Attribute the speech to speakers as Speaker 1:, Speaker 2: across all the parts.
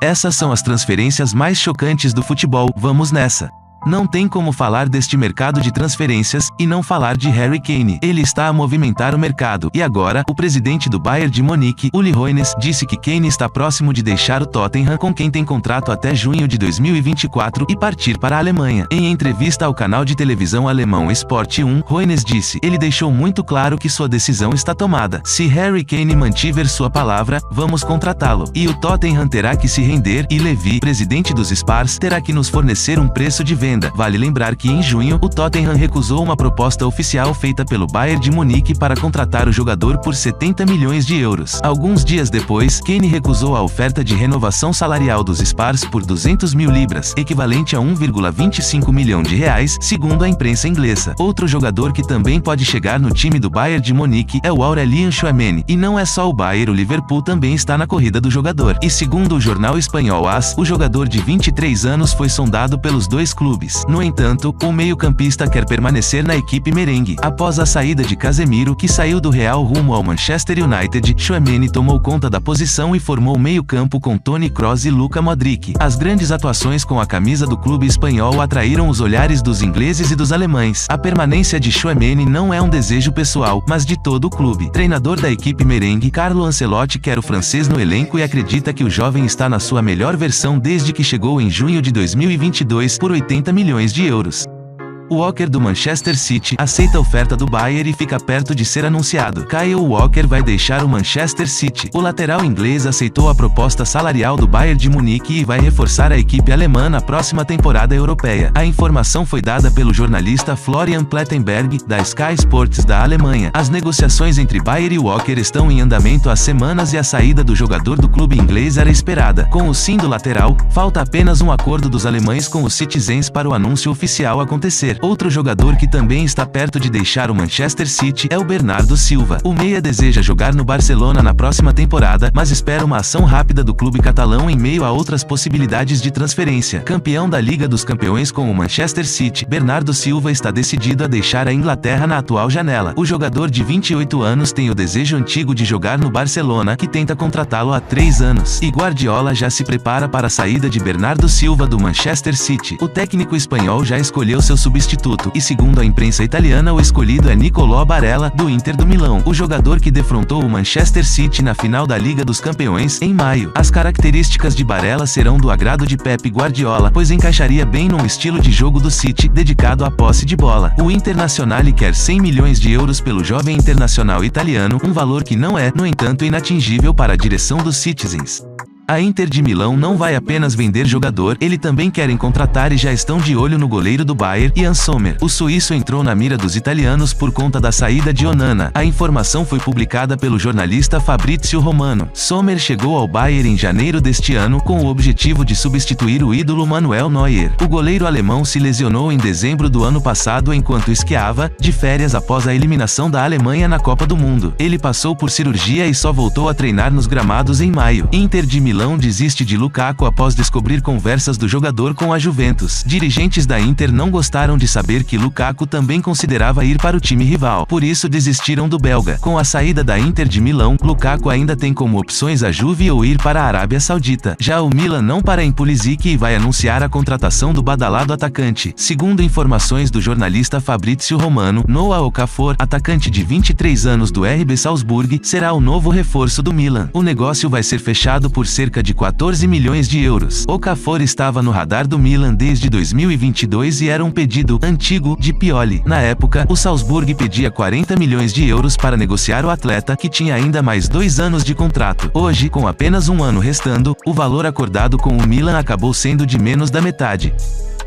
Speaker 1: Essas são as transferências mais chocantes do futebol, vamos nessa. Não tem como falar deste mercado de transferências, e não falar de Harry Kane. Ele está a movimentar o mercado. E agora, o presidente do Bayern de Munique, Uli Hoeneß, disse que Kane está próximo de deixar o Tottenham, com quem tem contrato até junho de 2024, e partir para a Alemanha. Em entrevista ao canal de televisão alemão Sport 1, Hoeneß disse: ele deixou muito claro que sua decisão está tomada. Se Harry Kane mantiver sua palavra, vamos contratá-lo. E o Tottenham terá que se render, e Levy, presidente dos Spurs, terá que nos fornecer um preço de venda. Vale lembrar que em junho, o Tottenham recusou uma proposta oficial feita pelo Bayern de Munique para contratar o jogador por 70 milhões de euros. Alguns dias depois, Kane recusou a oferta de renovação salarial dos Spurs por 200 mil libras, equivalente a 1,25 milhão de reais, segundo a imprensa inglesa. Outro jogador que também pode chegar no time do Bayern de Munique é o Aurélien Tchouaméni. E não é só o Bayern, o Liverpool também está na corrida do jogador. E segundo o jornal espanhol AS, o jogador de 23 anos foi sondado pelos dois clubes. No entanto, o meio-campista quer permanecer na equipe merengue. Após a saída de Casemiro, que saiu do Real rumo ao Manchester United, Tchouaméni tomou conta da posição e formou meio-campo com Toni Kroos e Luka Modric. As grandes atuações com a camisa do clube espanhol atraíram os olhares dos ingleses e dos alemães. A permanência de Tchouaméni não é um desejo pessoal, mas de todo o clube. Treinador da equipe merengue, Carlo Ancelotti, quer o francês no elenco e acredita que o jovem está na sua melhor versão desde que chegou em junho de 2022 por 80 milhões de euros. Walker do Manchester City aceita a oferta do Bayern e fica perto de ser anunciado. Kyle Walker vai deixar o Manchester City. O lateral inglês aceitou a proposta salarial do Bayern de Munique e vai reforçar a equipe alemã na próxima temporada europeia. A informação foi dada pelo jornalista Florian Plettenberg, da Sky Sports da Alemanha. As negociações entre Bayern e Walker estão em andamento há semanas e a saída do jogador do clube inglês era esperada. Com o sim do lateral, falta apenas um acordo dos alemães com os Citizens para o anúncio oficial acontecer. Outro jogador que também está perto de deixar o Manchester City é o Bernardo Silva. O meia deseja jogar no Barcelona na próxima temporada, mas espera uma ação rápida do clube catalão em meio a outras possibilidades de transferência. Campeão da Liga dos Campeões com o Manchester City, Bernardo Silva está decidido a deixar a Inglaterra na atual janela. O jogador de 28 anos tem o desejo antigo de jogar no Barcelona, que tenta contratá-lo há 3 anos. E Guardiola já se prepara para a saída de Bernardo Silva do Manchester City. O técnico espanhol já escolheu seu substituto, e segundo a imprensa italiana, o escolhido é Nicolò Barella, do Inter do Milão, o jogador que defrontou o Manchester City na final da Liga dos Campeões em maio. As características de Barella serão do agrado de Pep Guardiola, pois encaixaria bem num estilo de jogo do City, dedicado à posse de bola. O Internazionale quer 100 milhões de euros pelo jovem internacional italiano, um valor que não é, no entanto, inatingível para a direção dos Citizens. A Inter de Milão não vai apenas vender jogador, ele também querem contratar e já estão de olho no goleiro do Bayern, Yann Sommer. O suíço entrou na mira dos italianos por conta da saída de Onana. A informação foi publicada pelo jornalista Fabrizio Romano. Sommer chegou ao Bayern em janeiro deste ano com o objetivo de substituir o ídolo Manuel Neuer. O goleiro alemão se lesionou em dezembro do ano passado enquanto esquiava de férias após a eliminação da Alemanha na Copa do Mundo. Ele passou por cirurgia e só voltou a treinar nos gramados em maio. Inter de Milão desiste de Lukaku após descobrir conversas do jogador com a Juventus. Dirigentes da Inter não gostaram de saber que Lukaku também considerava ir para o time rival, por isso desistiram do belga. Com a saída da Inter de Milão, Lukaku ainda tem como opções a Juve ou ir para a Arábia Saudita. Já o Milan não para em Pulisic e vai anunciar a contratação do badalado atacante. Segundo informações do jornalista Fabrizio Romano, Noah Okafor, atacante de 23 anos do RB Salzburg, será o novo reforço do Milan. O negócio vai ser fechado por cerca de 14 milhões de euros. Okafor estava no radar do Milan desde 2022 e era um pedido antigo de Pioli. Na época, o Salzburg pedia 40 milhões de euros para negociar o atleta, que tinha ainda mais 2 anos de contrato. Hoje, com apenas um ano restando, o valor acordado com o Milan acabou sendo de menos da metade.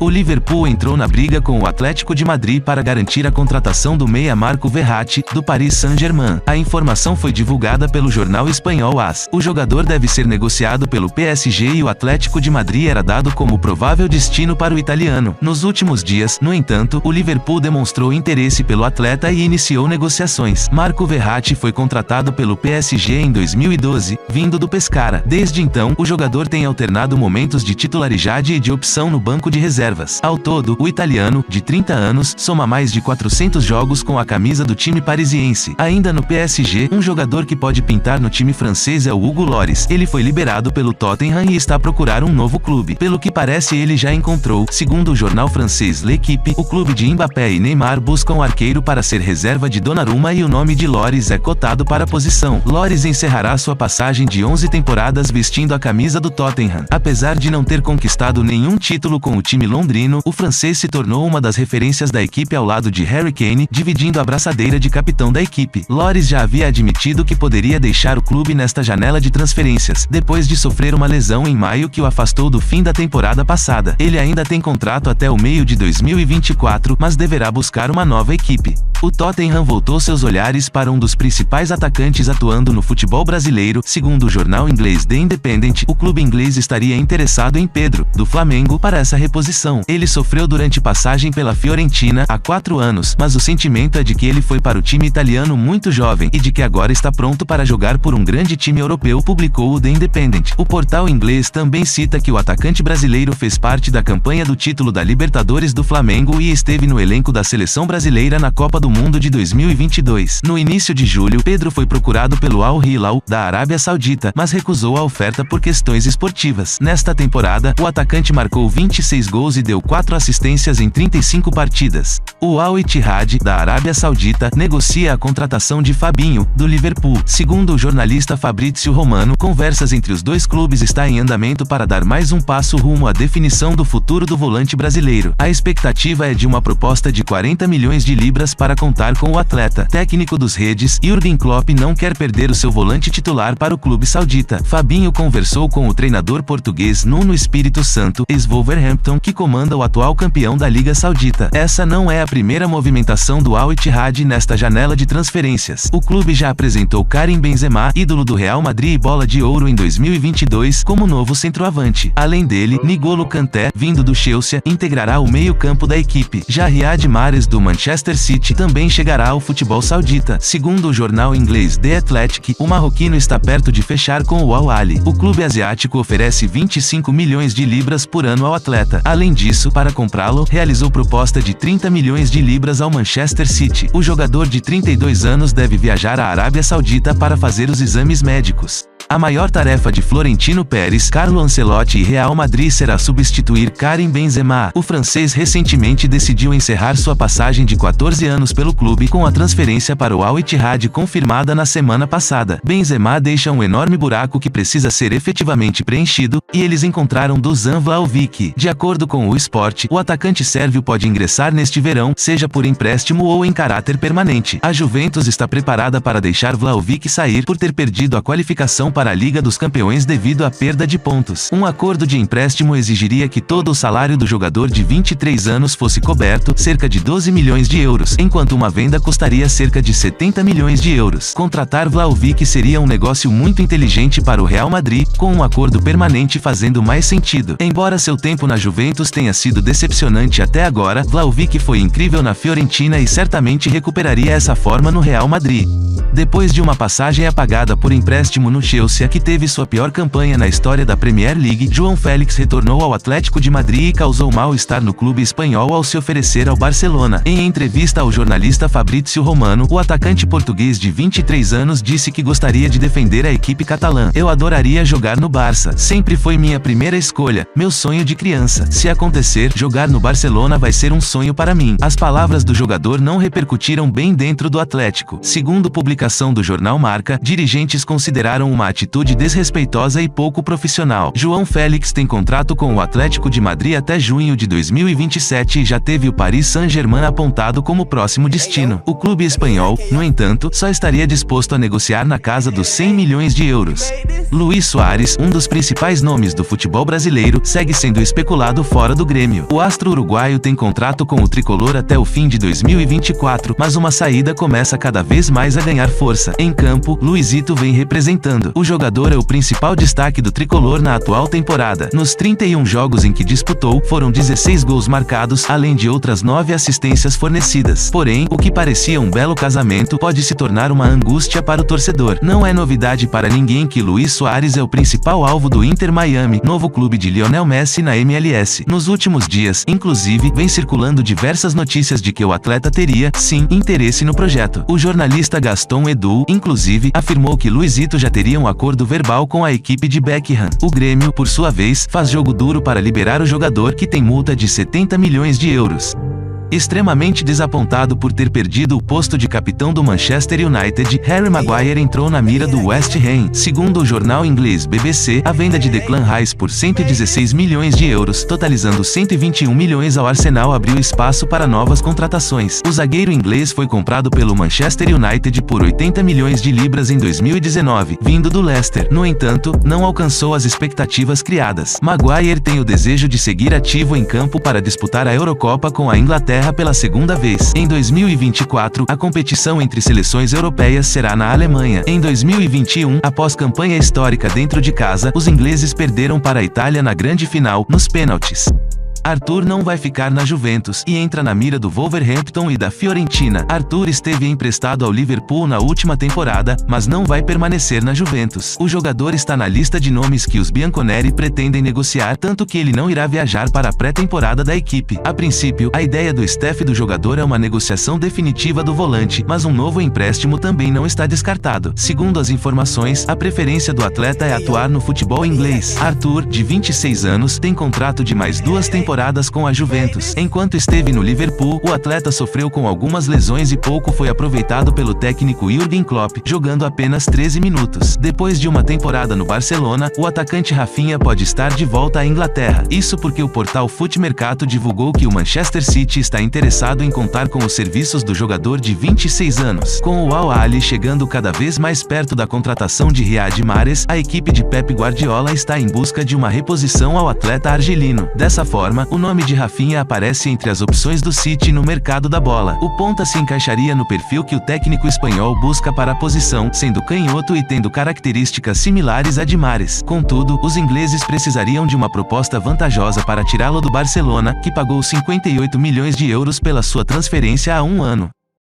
Speaker 1: O Liverpool entrou na briga com o Atlético de Madrid para garantir a contratação do meia Marco Verratti, do Paris Saint-Germain. A informação foi divulgada pelo jornal espanhol AS. O jogador deve ser negociado pelo PSG e o Atlético de Madrid era dado como provável destino para o italiano. Nos últimos dias, no entanto, o Liverpool demonstrou interesse pelo atleta e iniciou negociações. Marco Verratti foi contratado pelo PSG em 2012, vindo do Pescara. Desde então, o jogador tem alternado momentos de titularidade e de opção no banco de reservas. reservas. Ao todo, o italiano, de 30 anos, soma mais de 400 jogos com a camisa do time parisiense. Ainda no PSG, um jogador que pode pintar no time francês é o Hugo Lloris. Ele foi liberado pelo Tottenham e está a procurar um novo clube. Pelo que parece, ele já encontrou. Segundo o jornal francês L'Équipe, o clube de Mbappé e Neymar buscam um arqueiro para ser reserva de Donnarumma e o nome de Lloris é cotado para a posição. Lloris encerrará sua passagem de 11 temporadas vestindo a camisa do Tottenham. Apesar de não ter conquistado nenhum título com o time londrino, o francês se tornou uma das referências da equipe ao lado de Harry Kane, dividindo a braçadeira de capitão da equipe. Lloris já havia admitido que poderia deixar o clube nesta janela de transferências, depois de sofrer uma lesão em maio que o afastou do fim da temporada passada. Ele ainda tem contrato até o meio de 2024, mas deverá buscar uma nova equipe. O Tottenham voltou seus olhares para um dos principais atacantes atuando no futebol brasileiro. Segundo o jornal inglês The Independent, o clube inglês estaria interessado em Pedro, do Flamengo, para essa reposição. Ele sofreu durante passagem pela Fiorentina há 4 anos, mas o sentimento é de que ele foi para o time italiano muito jovem e de que agora está pronto para jogar por um grande time europeu, publicou o The Independent. O portal inglês também cita que o atacante brasileiro fez parte da campanha do título da Libertadores do Flamengo e esteve no elenco da seleção brasileira na Copa do Mundo de 2022. No início de julho, Pedro foi procurado pelo Al Hilal, da Arábia Saudita, mas recusou a oferta por questões esportivas. Nesta temporada, o atacante marcou 26 gols e deu 4 assistências em 35 partidas. O Al Ittihad, da Arábia Saudita, negocia a contratação de Fabinho, do Liverpool. Segundo o jornalista Fabrizio Romano, conversas entre os dois clubes estão em andamento para dar mais um passo rumo à definição do futuro do volante brasileiro. A expectativa é de uma proposta de 40 milhões de libras para contar com o atleta. Técnico dos Reds, Jürgen Klopp não quer perder o seu volante titular para o clube saudita. Fabinho conversou com o treinador português Nuno Espírito Santo, ex-Wolverhampton, que comanda o atual campeão da Liga Saudita. Essa não é a primeira movimentação do Al Ittihad nesta janela de transferências. O clube já apresentou Karim Benzema, ídolo do Real Madrid e bola de ouro em 2022, como novo centroavante. Além dele, N'Golo Kanté, vindo do Chelsea, integrará o meio-campo da equipe. Já Riyad Mahrez, do Manchester City, também chegará ao futebol saudita. Segundo o jornal inglês The Athletic, o marroquino está perto de fechar com o Al Ahly. O clube asiático oferece 25 milhões de libras por ano ao atleta. Além disso, para comprá-lo, realizou proposta de 30 milhões de libras ao Manchester City. O jogador de 32 anos deve viajar à Arábia Saudita para fazer os exames médicos. A maior tarefa de Florentino Pérez, Carlo Ancelotti e Real Madrid será substituir Karim Benzema. O francês recentemente decidiu encerrar sua passagem de 14 anos pelo clube com a transferência para o Al Ittihad confirmada na semana passada. Benzema deixa um enorme buraco que precisa ser efetivamente preenchido, e eles encontraram Dusan Vlahovic. De acordo com o Sport, o atacante sérvio pode ingressar neste verão, seja por empréstimo ou em caráter permanente. A Juventus está preparada para deixar Vlahovic sair por ter perdido a qualificação para a Liga dos Campeões devido à perda de pontos. Um acordo de empréstimo exigiria que todo o salário do jogador de 23 anos fosse coberto, cerca de 12 milhões de euros, enquanto uma venda custaria cerca de 70 milhões de euros. Contratar Vlahovic seria um negócio muito inteligente para o Real Madrid, com um acordo permanente fazendo mais sentido. Embora seu tempo na Juventus tenha sido decepcionante até agora, Vlahovic foi incrível na Fiorentina e certamente recuperaria essa forma no Real Madrid. Depois de uma passagem apagada por empréstimo no Chelsea, que teve sua pior campanha na história da Premier League, João Félix retornou ao Atlético de Madrid e causou mal-estar no clube espanhol ao se oferecer ao Barcelona. Em entrevista ao jornalista Fabrizio Romano, o atacante português de 23 anos disse que gostaria de defender a equipe catalã. "Eu adoraria jogar no Barça. Sempre foi minha primeira escolha, meu sonho de criança. Se acontecer, jogar no Barcelona vai ser um sonho para mim." As palavras do jogador não repercutiram bem dentro do Atlético. Segundo publicação do jornal Marca, dirigentes consideraram uma atitude desrespeitosa e pouco profissional. João Félix tem contrato com o Atlético de Madrid até junho de 2027 e já teve o Paris Saint-Germain apontado como próximo destino. O clube espanhol, no entanto, só estaria disposto a negociar na casa dos 100 milhões de euros. Luís Soares, um dos principais nomes do futebol brasileiro, segue sendo especulado fora do Grêmio. O astro uruguaio tem contrato com o tricolor até o fim de 2024, mas uma saída começa cada vez mais a ganhar força. Em campo, Luizito vem representando O jogador é o principal destaque do tricolor na atual temporada. Nos 31 jogos em que disputou, foram 16 gols marcados, além de outras 9 assistências fornecidas. Porém, o que parecia um belo casamento pode se tornar uma angústia para o torcedor. Não é novidade para ninguém que Luis Suárez é o principal alvo do Inter Miami, novo clube de Lionel Messi na MLS. Nos últimos dias, inclusive, vem circulando diversas notícias de que o atleta teria, sim, interesse no projeto. O jornalista Gaston Edu, inclusive, afirmou que Luisito já teria um acordo verbal com a equipe de Beckham. O Grêmio, por sua vez, faz jogo duro para liberar o jogador, que tem multa de 70 milhões de euros. Extremamente desapontado por ter perdido o posto de capitão do Manchester United, Harry Maguire entrou na mira do West Ham. Segundo o jornal inglês BBC, a venda de Declan Rice por 116 milhões de euros, totalizando 121 milhões ao Arsenal, abriu espaço para novas contratações. O zagueiro inglês foi comprado pelo Manchester United por 80 milhões de libras em 2019, vindo do Leicester. No entanto, não alcançou as expectativas criadas. Maguire tem o desejo de seguir ativo em campo para disputar a Eurocopa com a Inglaterra pela segunda vez. Em 2024, a competição entre seleções europeias será na Alemanha. Em 2021, após campanha histórica dentro de casa, os ingleses perderam para a Itália na grande final, nos pênaltis. Arthur não vai ficar na Juventus e entra na mira do Wolverhampton e da Fiorentina. Arthur esteve emprestado ao Liverpool na última temporada, mas não vai permanecer na Juventus. O jogador está na lista de nomes que os bianconeri pretendem negociar, tanto que ele não irá viajar para a pré-temporada da equipe. A princípio, a ideia do staff do jogador é uma negociação definitiva do volante, mas um novo empréstimo também não está descartado. Segundo as informações, a preferência do atleta é atuar no futebol inglês. Arthur, de 26 anos, tem contrato de mais 2 temporadas com a Juventus. Enquanto esteve no Liverpool, o atleta sofreu com algumas lesões e pouco foi aproveitado pelo técnico Jürgen Klopp, jogando apenas 13 minutos. Depois de uma temporada no Barcelona, o atacante Rafinha pode estar de volta à Inglaterra. Isso porque o portal FootMercato divulgou que o Manchester City está interessado em contar com os serviços do jogador de 26 anos. Com o Al Ahly chegando cada vez mais perto da contratação de Riyad Mahrez, a equipe de Pep Guardiola está em busca de uma reposição ao atleta argelino. Dessa forma, o nome de Rafinha aparece entre as opções do City no mercado da bola. O ponta se encaixaria no perfil que o técnico espanhol busca para a posição, sendo canhoto e tendo características similares a de Mahrez. Contudo, os ingleses precisariam de uma proposta vantajosa para tirá-lo do Barcelona, que pagou 58 milhões de euros pela sua transferência há um ano.